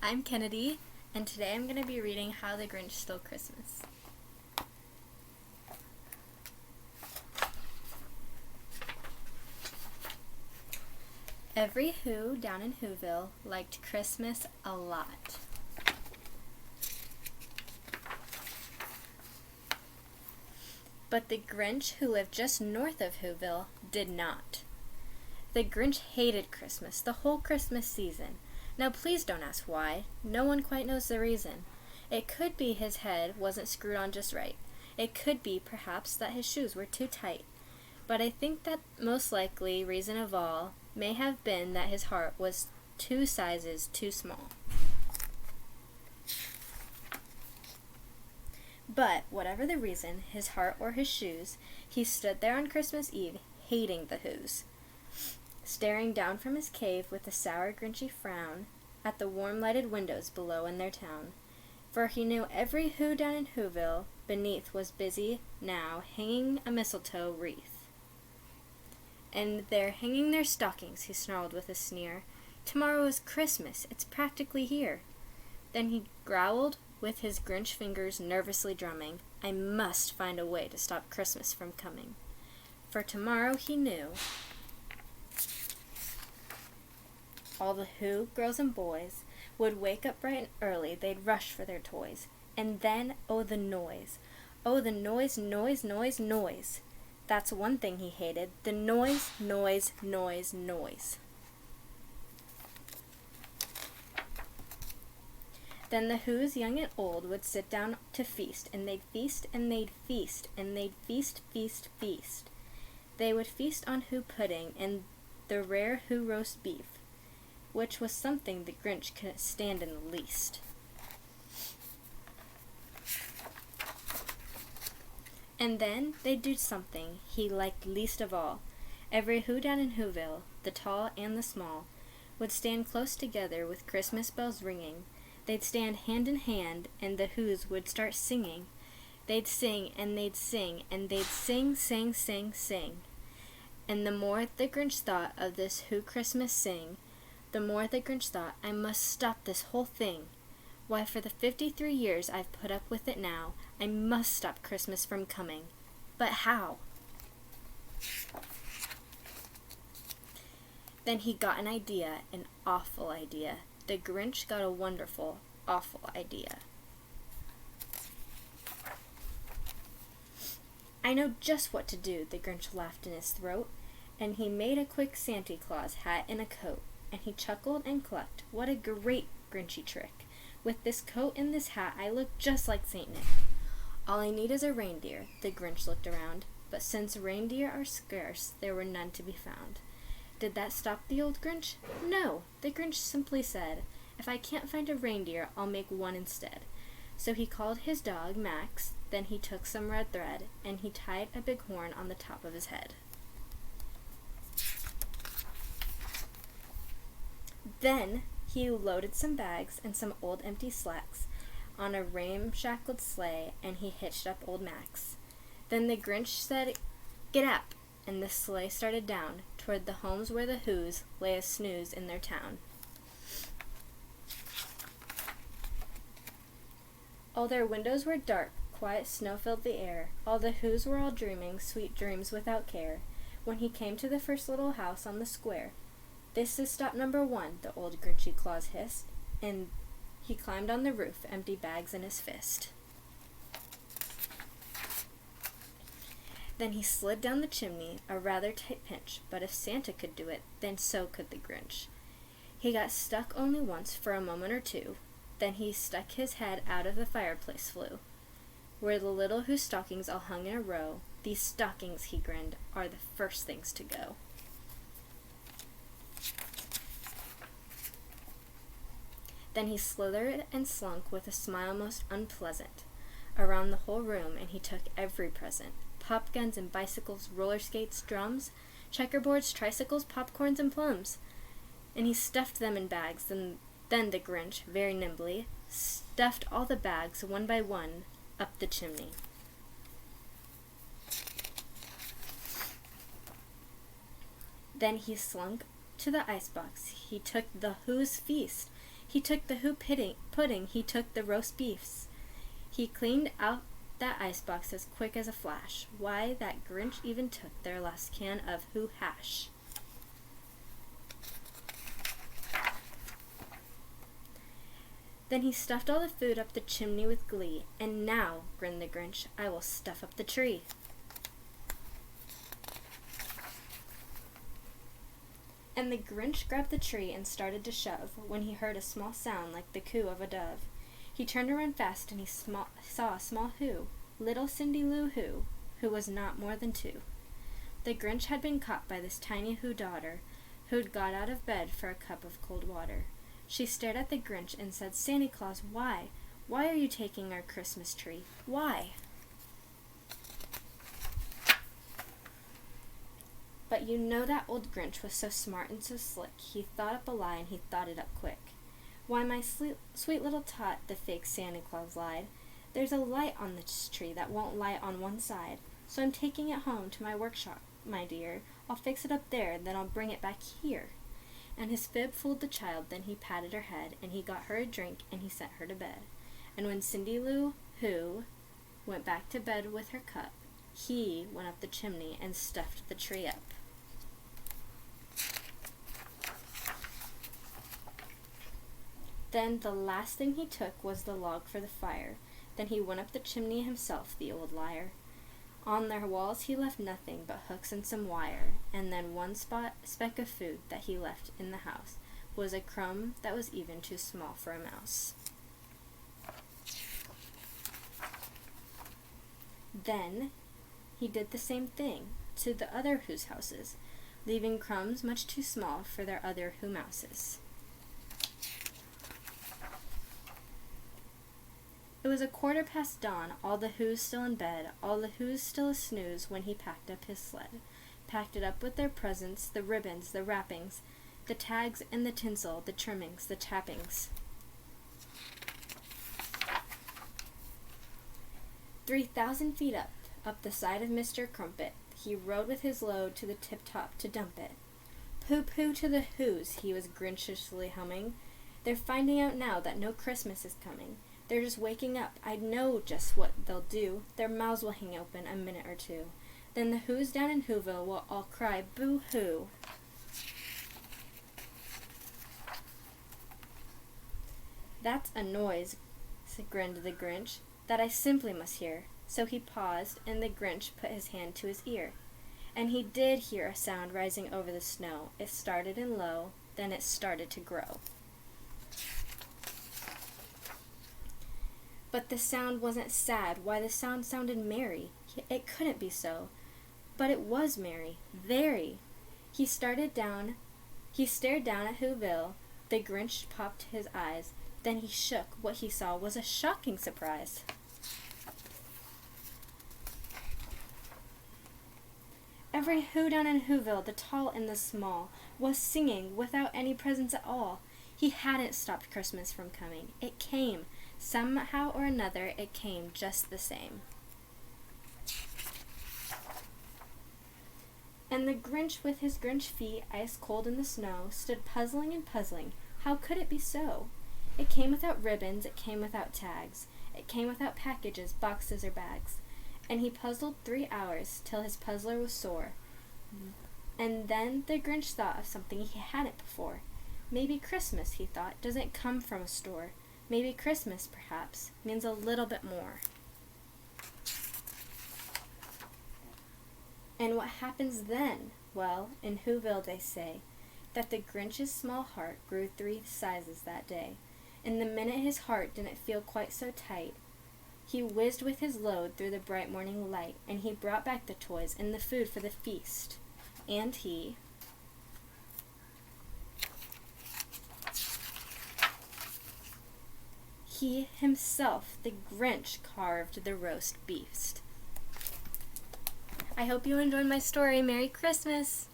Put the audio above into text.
I'm Kennedy, and today I'm going to be reading How the Grinch Stole Christmas. Every Who down in Whoville liked Christmas a lot. But the Grinch, who lived just north of Whoville, did not. The Grinch hated Christmas, the whole Christmas season. Now please don't ask why. No one quite knows the reason. It could be his head wasn't screwed on just right. It could be, perhaps, that his shoes were too tight. But I think that most likely reason of all may have been that his heart was 2 sizes too small. But, whatever the reason, his heart or his shoes, he stood there on Christmas Eve, hating the Whos, staring down from his cave with a sour, grinchy frown at the warm-lighted windows below in their town. For he knew every Who down in Whoville beneath was busy now hanging a mistletoe wreath. And they're hanging their stockings, he snarled with a sneer. Tomorrow is Christmas, it's practically here. Then he growled, with his Grinch fingers nervously drumming, I must find a way to stop Christmas from coming. For tomorrow, he knew, all the Who, girls and boys, would wake up bright and early, they'd rush for their toys. And then, oh the noise. Oh the noise, noise, noise, noise. That's one thing he hated, the noise, noise, noise, noise. Then the Whos, young and old, would sit down to feast, and they'd feast, and they'd feast, and they'd feast, feast, feast. They would feast on Who pudding and the rare Who roast beef, which was something the Grinch couldn't stand in the least. And then they'd do something he liked least of all. Every Who down in Whoville, the tall and the small, would stand close together with Christmas bells ringing. They'd stand hand in hand, and the Whos would start singing. They'd sing, and they'd sing, and they'd sing, sing, sing, sing. And the more the Grinch thought of this Who Christmas sing, the more the Grinch thought, I must stop this whole thing. Why, for the 53 years I've put up with it now, I must stop Christmas from coming. But how? Then he got an idea, an awful idea. The Grinch got a wonderful, awful idea. I know just what to do, the Grinch laughed in his throat, and he made a quick Santa Claus hat and a coat, and he chuckled and clucked. What a great Grinchy trick. With this coat and this hat, I look just like Saint Nick. All I need is a reindeer, the Grinch looked around, but since reindeer are scarce, there were none to be found. Did that stop the old Grinch? No, the Grinch simply said, if I can't find a reindeer, I'll make one instead. So he called his dog, Max, then he took some red thread, and he tied a big horn on the top of his head. Then he loaded some bags and some old empty slacks on a ramshackle sleigh, and he hitched up old Max. Then the Grinch said, get up, and the sleigh started down toward the homes where the Whos lay a snooze in their town. All their windows were dark, quiet snow filled the air. All the Whos were all dreaming sweet dreams without care, when he came to the first little house on the square. This is stop number 1, the old Grinchy Claus hissed, and he climbed on the roof, empty bags in his fist. Then he slid down the chimney, a rather tight pinch, but if Santa could do it, then so could the Grinch. He got stuck only once for a moment or two, then he stuck his head out of the fireplace flue, where the little Who stockings all hung in a row. These stockings, he grinned, are the first things to go. Then he slithered and slunk with a smile most unpleasant around the whole room, and he took every present. Pop guns and bicycles, roller skates, drums, checkerboards, tricycles, popcorns, and plums. And he stuffed them in bags, and then the Grinch, very nimbly, stuffed all the bags, one by one, up the chimney. Then he slunk to the icebox. He took the Who's feast. He took the pudding, he took the roast beefs. He cleaned out that icebox as quick as a flash. Why, that Grinch even took their last can of Who hash. Then he stuffed all the food up the chimney with glee. And now, grinned the Grinch, I will stuff up the tree. And the Grinch grabbed the tree and started to shove, when he heard a small sound like the coo of a dove. He turned around fast, and he saw a small Who, little Cindy Lou who was not more than 2. The Grinch had been caught by this tiny Who daughter, who'd got out of bed for a cup of cold water. She stared at the Grinch and said, Santa Claus, why? Why are you taking our Christmas tree? Why? But you know that old Grinch was so smart and so slick. He thought up a lie, and he thought it up quick. Why, my sweet little tot, the fake Santa Claus lied. There's a light on this tree that won't light on one side. So I'm taking it home to my workshop, my dear. I'll fix it up there, then I'll bring it back here. And his fib fooled the child, then he patted her head, and he got her a drink, and he sent her to bed. And when Cindy Lou Who went back to bed with her cup, he went up the chimney and stuffed the tree up. Then the last thing he took was the log for the fire. Then he went up the chimney himself, the old liar. On their walls he left nothing but hooks and some wire, and then one speck of food that he left in the house was a crumb that was even too small for a mouse. Then he did the same thing to the other Who's houses, leaving crumbs much too small for their other Who mouses. It was 1/4 dawn, all the Who's still in bed, all the Who's still a snooze when he packed up his sled. Packed it up with their presents, the ribbons, the wrappings, the tags and the tinsel, the trimmings, the tappings. 3,000 feet up the side of Mr. Crumpet, he rode with his load to the tip-top to dump it. Pooh-pooh to the Who's, he was grinchishly humming. They're finding out now that no Christmas is coming. They're just waking up. I know just what they'll do. Their mouths will hang open a minute or two. Then the Who's down in Whoville will all cry, boo-hoo. That's a noise, grinned the Grinch, that I simply must hear. So he paused, and the Grinch put his hand to his ear. And he did hear a sound rising over the snow. It started in low, then it started to grow. But the sound wasn't sad. Why, the sound sounded merry. It couldn't be so. But it was merry. Very. He stared down at Whoville. The Grinch popped his eyes. Then he shook. What he saw was a shocking surprise. Every Who down in Whoville, the tall and the small, was singing without any presents at all. He hadn't stopped Christmas from coming. It came. Somehow or another, it came just the same. And the Grinch, with his Grinch feet ice cold in the snow, stood puzzling and puzzling. How could it be so? It came without ribbons, it came without tags, it came without packages, boxes, or bags. And he puzzled 3 hours, till his puzzler was sore. And then the Grinch thought of something he hadn't before. Maybe Christmas, he thought, doesn't come from a store. Maybe Christmas, perhaps, means a little bit more. And what happens then? Well, in Whoville they say that the Grinch's small heart grew 3 sizes that day. And the minute his heart didn't feel quite so tight, he whizzed with his load through the bright morning light, and he brought back the toys and the food for the feast. And he himself, the Grinch, carved the roast beefs. I hope you enjoyed my story. Merry Christmas!